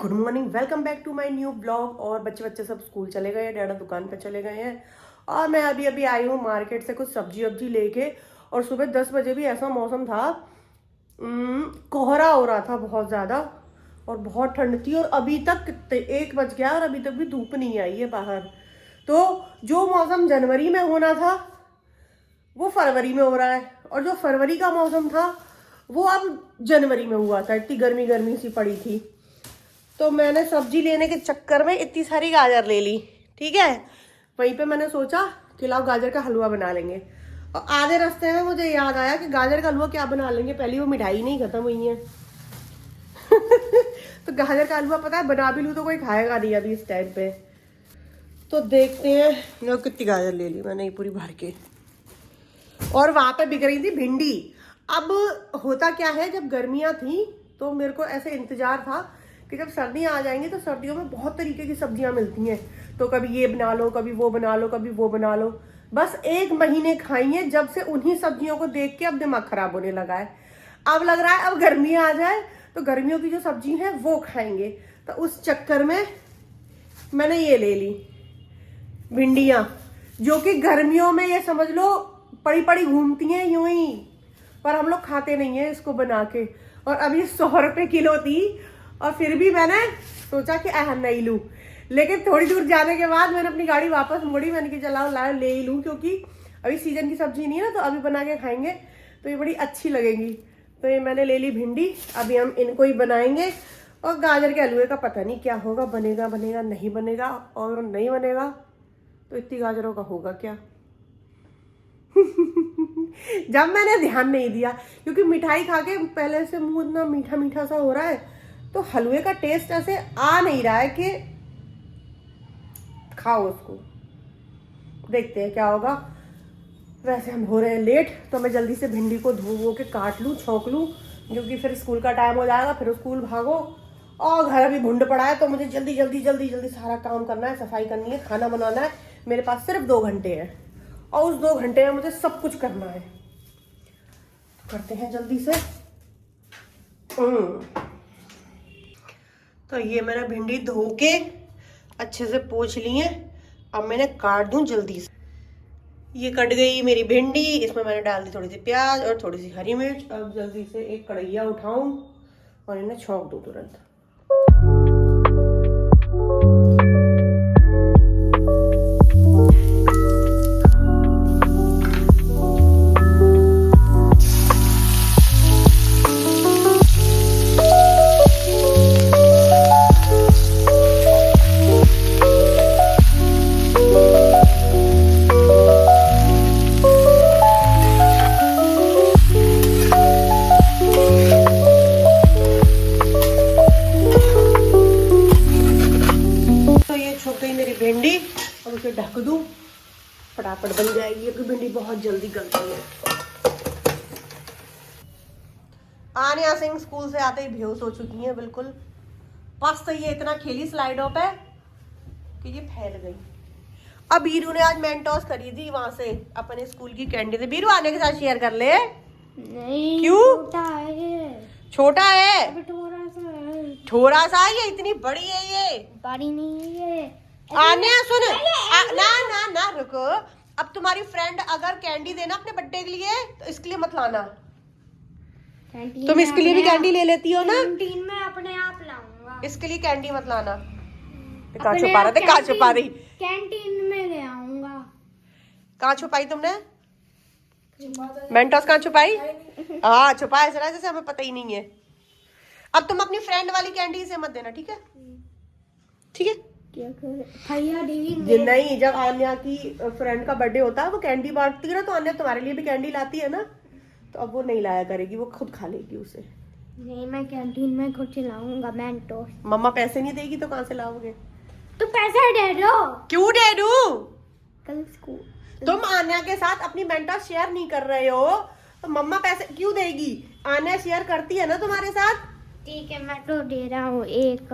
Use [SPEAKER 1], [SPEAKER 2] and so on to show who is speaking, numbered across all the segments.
[SPEAKER 1] Good morning, welcome back to my new blog. और बच्चे सब स्कूल चले गए हैं, डैडा दुकान पे चले गए हैं और मैं अभी अभी आई हूँ मार्केट से कुछ सब्जी वब्जी लेके। और सुबह 10 बजे भी ऐसा मौसम था, कोहरा हो रहा था बहुत ज़्यादा और बहुत ठंड थी। और अभी तक 1 बज गया और अभी तक भी धूप नहीं आई है बाहर। तो जो मौसम जनवरी में होना था वो फरवरी में हो रहा है, और जो फरवरी का मौसम था वो अब जनवरी में हुआ था। इतनी गर्मी गर्मी सी पड़ी थी। तो मैंने सब्जी लेने के चक्कर में इतनी सारी गाजर ले ली, ठीक है। वहीं पे मैंने सोचा कि लाओ गाजर का हलवा बना लेंगे। और आधे रास्ते में मुझे याद आया कि गाजर का हलवा क्या बना लेंगे, पहले वो मिठाई नहीं खत्म हुई है। तो गाजर का हलवा पता है बना भी लूँ तो कोई खाएगा नहीं अभी इस टाइम पे। तो देखते हैं कितनी गाजर ले ली मैंने, ये पूरी भर के। और वहां पे बिक रही थी भिंडी। अब होता क्या है, जब गर्मियां थी तो मेरे को ऐसे इंतजार था कि जब सर्दियां आ जाएंगी तो सर्दियों में बहुत तरीके की सब्जियां मिलती हैं। तो कभी ये बना लो, कभी वो बना लो, कभी वो बना लो। बस 1 महीने खाइए जब से उन्हीं सब्जियों को देख के अब दिमाग खराब होने लगा है। अब लग रहा है अब गर्मियां आ जाए तो गर्मियों की जो सब्जी है वो खाएंगे। तो उस चक्कर में मैंने ये ले ली भिंडियां, जो कि गर्मियों में ये समझ लो पड़ी पड़ी घूमती हैं यूं ही, पर हम लोग खाते नहीं है इसको बना के। और अभी 100 रुपये किलो थी और फिर भी मैंने सोचा कि नहीं लूँ। लेकिन थोड़ी दूर जाने के बाद मैंने अपनी गाड़ी वापस मोड़ी। मैंने कि चलाओ लाओ ले ही लूँ, क्योंकि अभी सीजन की सब्जी नहीं है ना, तो अभी बना के खाएंगे तो ये बड़ी अच्छी लगेगी। तो ये मैंने ले ली भिंडी, अभी हम इनको ही बनाएंगे। और गाजर के हलवे का पता नहीं क्या होगा, बनेगा बनेगा नहीं बनेगा। और नहीं बनेगा तो इतनी गाजरों का होगा क्या। जब मैंने ध्यान नहीं दिया, क्योंकि मिठाई खा के पहले से मुंह इतना मीठा मीठा सा हो रहा है, तो हलवे का टेस्ट ऐसे आ नहीं रहा है कि खाओ उसको। देखते हैं क्या होगा। वैसे हम हो रहे हैं लेट, तो मैं जल्दी से भिंडी को धो वो के काट लूँ, छौंक लूँ, क्योंकि फिर स्कूल का टाइम हो जाएगा, फिर स्कूल भागो। और घर अभी भुंड पड़ा है तो मुझे जल्दी जल्दी जल्दी जल्दी सारा काम करना है, सफाई करनी है, खाना बनाना है। मेरे पास सिर्फ 2 घंटे हैं और उस 2 घंटे में मुझे सब कुछ करना है। तो करते हैं जल्दी से। तो ये मैंने भिंडी धो के अच्छे से पोंछ ली है। अब मैंने काट दूं जल्दी से। ये कट गई मेरी भिंडी, इसमें मैंने डाल दी थोड़ी सी प्याज और थोड़ी सी हरी मिर्च। अब जल्दी से एक कढ़ैया उठाऊं और इन्हें छौंक दूं तुरंत। भिंडी और उसे ढक दूं, फटाफट बन जाएगी, क्योंकि भिंडी बहुत जल्दी गलती है। आन्या सिंह स्कूल से आते ही बेहोश हो चुकी है बिल्कुल। बस तो ये इतना खेली स्लाइडों पे कि ये फैल गई। अब बीरू ने आज मेंटोस खरीदी वहां से, अपने स्कूल की कैंडी से। बीरू आने के साथ शेयर कर ले।
[SPEAKER 2] नहीं,
[SPEAKER 1] क्यों? छोटा है,
[SPEAKER 2] थोड़ा
[SPEAKER 1] सा ये इतनी बड़ी है, ये
[SPEAKER 2] बड़ी नहीं है।
[SPEAKER 1] आन्या सुन, ना ना ना रुको। अब तुम्हारी फ्रेंड अगर कैंडी देना अपने बर्थडे के लिए तो इसके लिए मत लाना। तुम इसके लिए भी कैंडी ले लेती हो ना।
[SPEAKER 2] कैंटीन में अपने आप लाऊंगा,
[SPEAKER 1] इसके लिए कैंडी मत लाना। कहाँ छुपा रहे थे, कहाँ छुपा रही?
[SPEAKER 2] कैंटीन में ले आऊंगा।
[SPEAKER 1] कहाँ छुपाई तुमने मेंटोस? कहाँ छुपाई? हाँ छुपाया जरा, जैसे हमें पता ही नहीं है। अब तुम अपनी फ्रेंड वाली कैंडी इसे मत देना, ठीक है? ठीक है।
[SPEAKER 2] भैया
[SPEAKER 1] नहीं, जब आन्या की फ्रेंड का बर्थडे होता है वो कैंडी बांटती है ना, तो आन्या तुम्हारे लिए भी कैंडी लाती है ना, तो अब वो नहीं लाया करेगी, वो खुद खा लेगी उसे।
[SPEAKER 2] नहीं, मैं कैंटीन में कुछ लाऊंगा मेंटोस।
[SPEAKER 1] मम्मा पैसे नहीं देगी तो कहाँ से लाओगे?
[SPEAKER 2] तो पैसे दे दो।
[SPEAKER 1] क्यों दे दूं?
[SPEAKER 2] कल स्कूल
[SPEAKER 1] तुम आन्या के साथ अपनी मेंटोस शेयर नहीं कर रहे हो तो मम्मा पैसे क्यों देगी? आन्या शेयर करती है ना तुम्हारे साथ।
[SPEAKER 2] ठीक है, मैं तो दे रहा हूँ एक।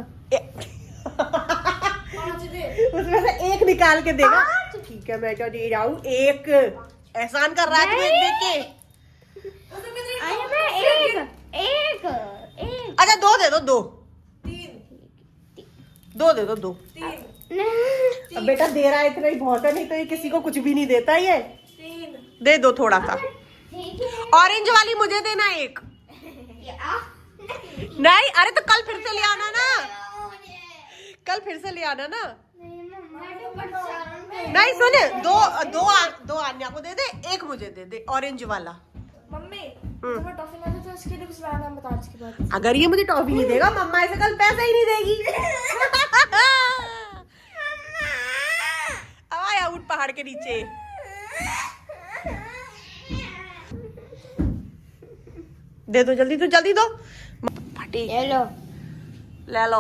[SPEAKER 1] उसमें से एक निकाल के देगा। ठीक है, मैं तो दे रहा हूँ एक। एहसान कर रहा है तू एक देख के।
[SPEAKER 2] अरे मैं एक
[SPEAKER 1] अच्छा 2 दे दो, 2। 2 दे दो 2। अब बेटा दे रहा है इतना ही बहुत है, नहीं तो ये किसी को कुछ भी नहीं देता ये।
[SPEAKER 2] 3
[SPEAKER 1] दे दो थोड़ा सा। ऑरेंज वाली मुझे देना एक। नहीं अरे तो कल फिर से ले आना ना, कल फिर से ले आना ना। नहीं सुन, दो आन्या को दे दे, एक मुझे दे दे ऑरेंज वाला।
[SPEAKER 2] मम्मी तुम्हें टॉफी ना दे तो इसके लिए कुछ नाम बता इसके बाद।
[SPEAKER 1] अगर ये मुझे टॉफी नहीं देगा मम्मा ऐसे कल पैसा ही नहीं देगी। अब आया उठ पहाड़ के नीचे। दे दो जल्दी, तो जल्दी दो। फटी
[SPEAKER 2] ले लो।
[SPEAKER 1] ले लो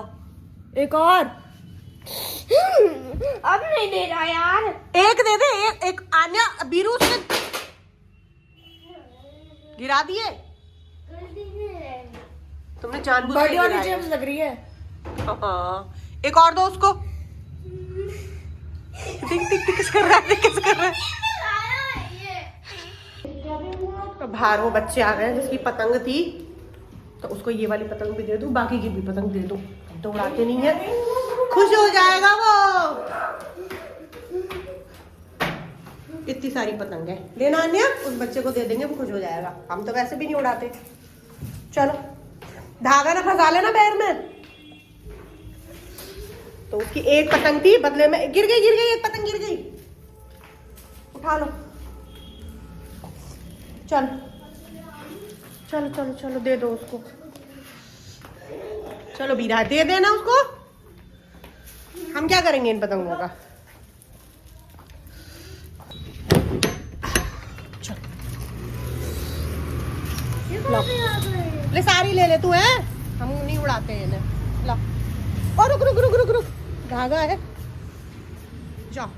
[SPEAKER 1] एक और।
[SPEAKER 2] अब नहीं दे रहा यार।
[SPEAKER 1] एक दे दे, एक आन्या बीरू से गिरा दिए तुमने, जानबूझ के गिराए।
[SPEAKER 2] लग रही है।
[SPEAKER 1] हाँ, एक और दो उसको। टिक टिक टिक किस कर रहा है, किस कर रहा है। तो बाहर वो बच्चे आ गए जिसकी पतंग थी, तो उसको ये वाली पतंग भी दे दूं, बाकी की भी पतंग दे दूं। तो उड़ाते नहीं है, खुश हो जाएगा वो। इतनी सारी पतंग है, लेना अन्या, उस बच्चे को दे देंगे, वो खुश हो जाएगा। हम तो वैसे भी नहीं उड़ाते। चलो धागा ना फंसा लेना पैर में। तो उसकी एक पतंग थी, बदले में गिर गई एक पतंग गिर गई। उठा लो, चलो चलो चलो चलो दे दो उसको। चलो बीरा दे देना उसको। हम क्या करेंगे इन पतंगों का। चलो ले सारी ले ले तू है, हम नहीं उड़ाते हैं इन्हें। ला और रुक रुक रुक रुक रुक, धागा है, जाओ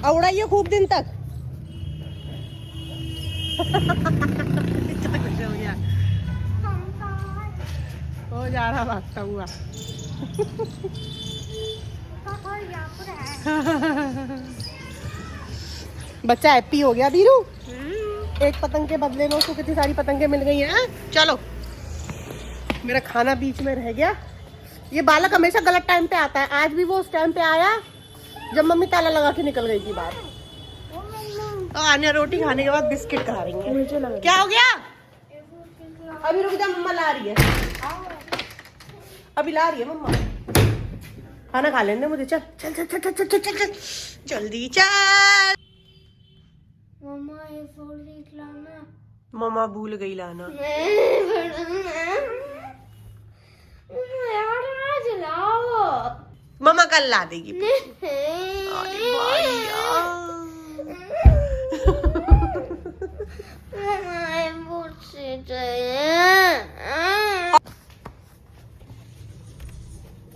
[SPEAKER 1] और उड़ाइए खूब दिन तक। हो जा रहा भागता हुआ। बच्चा हैप्पी हो गया बीरू। एक पतंग के बदले में उसको कितनी सारी पतंगे मिल गई हैं। चलो मेरा खाना बीच में रह गया। ये बालक हमेशा गलत टाइम पे आता है, आज भी वो उस टाइम पे आया जब मम्मी ताला लगा के निकल गई थी बाहर। आने रोटी खाने के बाद बिस्किट खा रही है। क्या हो गया? अभी रुक जा, मम्मा ला रही है, अभी ला रही है मम्मा। खाना खा लेने मुझे। चल चल चल चल चल चल चल चल जल्दी चल।
[SPEAKER 2] मम्मा ये फोन लाना।
[SPEAKER 1] मम्मा भूल गई लाना।
[SPEAKER 2] यार आज लाओ।
[SPEAKER 1] मम्मा कल ला देगी।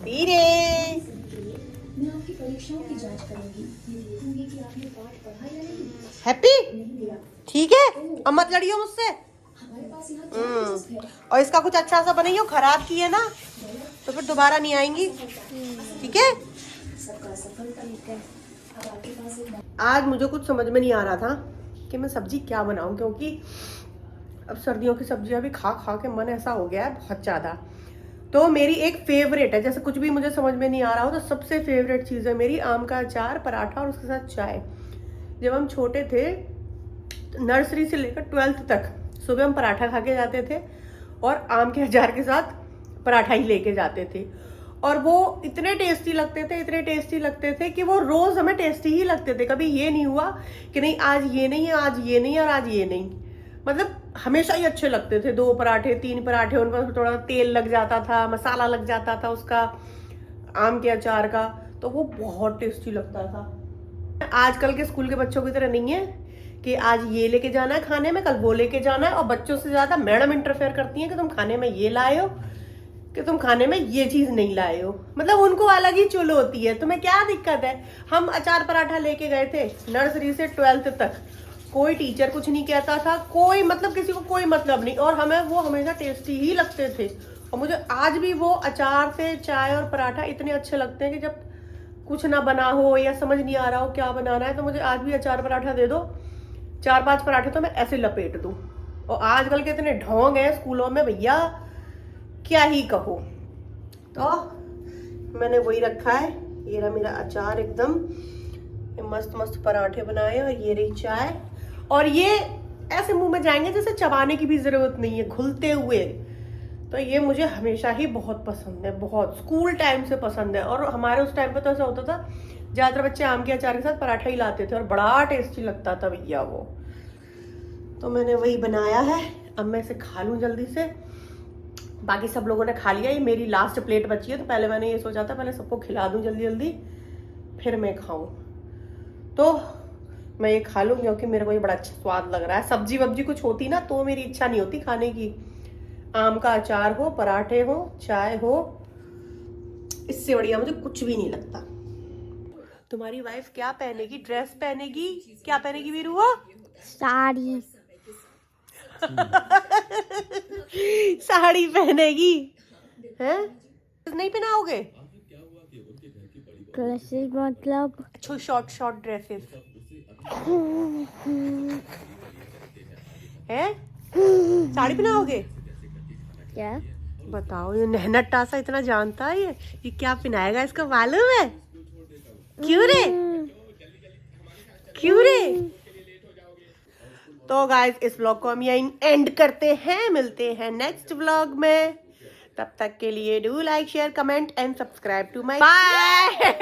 [SPEAKER 1] धीरे हैप्पी ठीक है, अब मत लड़ियो मुझसे। और इसका कुछ अच्छा सा बनाइयो, खराब की है ना तो फिर दोबारा नहीं आएंगी, ठीक है। आज मुझे कुछ समझ में नहीं आ रहा था कि मैं सब्जी क्या बनाऊं, क्योंकि अब सर्दियों की सब्जियां भी खा खा के मन ऐसा हो गया है बहुत ज्यादा। तो मेरी एक फेवरेट है, जैसे कुछ भी मुझे समझ में नहीं आ रहा हो तो सबसे फेवरेट चीज़ है मेरी आम का अचार, पराठा और उसके साथ चाय। जब हम छोटे थे, नर्सरी से लेकर 12th तक सुबह हम पराठा खा के जाते थे और आम के अचार के साथ पराठा ही लेके जाते थे। और वो इतने टेस्टी लगते थे, इतने टेस्टी लगते थे कि वो रोज़ हमें टेस्टी ही लगते थे। कभी ये नहीं हुआ कि नहीं आज ये नहीं है, आज ये नहीं और आज ये नहीं। मतलब हमेशा ही अच्छे लगते थे। 2 पराठे 3 पराठे, उन पर थोड़ा तेल लग जाता था, मसाला लग जाता था उसका आम के अचार का, तो वो बहुत टेस्टी लगता था। आजकल के स्कूल के बच्चों की तरह नहीं है कि आज ये लेके जाना है खाने में, कल वो लेके जाना है। और बच्चों से ज्यादा मैडम इंटरफेयर करती है कि तुम खाने में ये लाए हो, कि तुम खाने में ये चीज नहीं लाए हो। मतलब उनको अलग ही चुल होती है। तुम्हें क्या दिक्कत है? हम अचार पराठा लेके गए थे नर्सरी से 12th तक, कोई टीचर कुछ नहीं कहता था, कोई मतलब किसी को कोई मतलब नहीं, और हमें वो हमेशा टेस्टी ही लगते थे। और मुझे आज भी वो अचार से चाय और पराठा इतने अच्छे लगते हैं कि जब कुछ ना बना हो या समझ नहीं आ रहा हो क्या बनाना है, तो मुझे आज भी अचार पराठा दे दो, 4-5 पराठे तो मैं ऐसे लपेट दूं। और आजकल के इतने ढोंग हैं स्कूलों में भैया, क्या ही कहो। तो मैंने वही रखा है, ये रहा मेरा अचार एकदम, ये मस्त मस्त पराठे बनाए और ये रही चाय। और ये ऐसे मुंह में जाएंगे जैसे चबाने की भी जरूरत नहीं है, घुलते हुए। तो ये मुझे हमेशा ही बहुत पसंद है, बहुत स्कूल टाइम से पसंद है। और हमारे उस टाइम पे तो ऐसा होता था, ज्यादातर बच्चे आम के अचार के साथ पराठा ही लाते थे और बड़ा टेस्टी लगता था भैया वो। तो मैंने वही बनाया है, अब मैं इसे खा लूं जल्दी से। बाकी सब लोगों ने खा लिया, ये मेरी लास्ट प्लेट बची है, तो पहले मैंने ये सोचा था पहले सबको खिला दूं जल्दी जल्दी, फिर मैं खाऊं। तो मैं ये खा लूं क्योंकि मेरे को ये बड़ा अच्छा स्वाद लग रहा है। सब्जी वब्जी कुछ होती ना तो मेरी इच्छा नहीं होती खाने की। आम का अचार हो, पराठे हो, चाय हो, इससे बढ़िया मुझे कुछ भी नहीं लगता। तुम्हारी वाइफ क्या पहनेगी? ड्रेस पहनेगी? क्या पहनेगी वीरू वो?
[SPEAKER 2] साड़ी।
[SPEAKER 1] साड़ी पहनेगी हैं? नहीं पहनाओगे?
[SPEAKER 2] ड्रेसेस मतलब
[SPEAKER 1] अच्छा, शॉर्ट शॉर्ट ड्रेसेस है? साड़ी पहनाओगे?
[SPEAKER 2] क्या?
[SPEAKER 1] बताओ, ये नहनट्टा सा इतना जानता है ये क्या पहनाएगा, इसको मालूम है? क्यों रे? क्यों रे? तो गाइस इस व्लॉग को हम यहीं एंड करते हैं, मिलते हैं नेक्स्ट व्लॉग में। तब तक के लिए do like share comment and subscribe to my bye.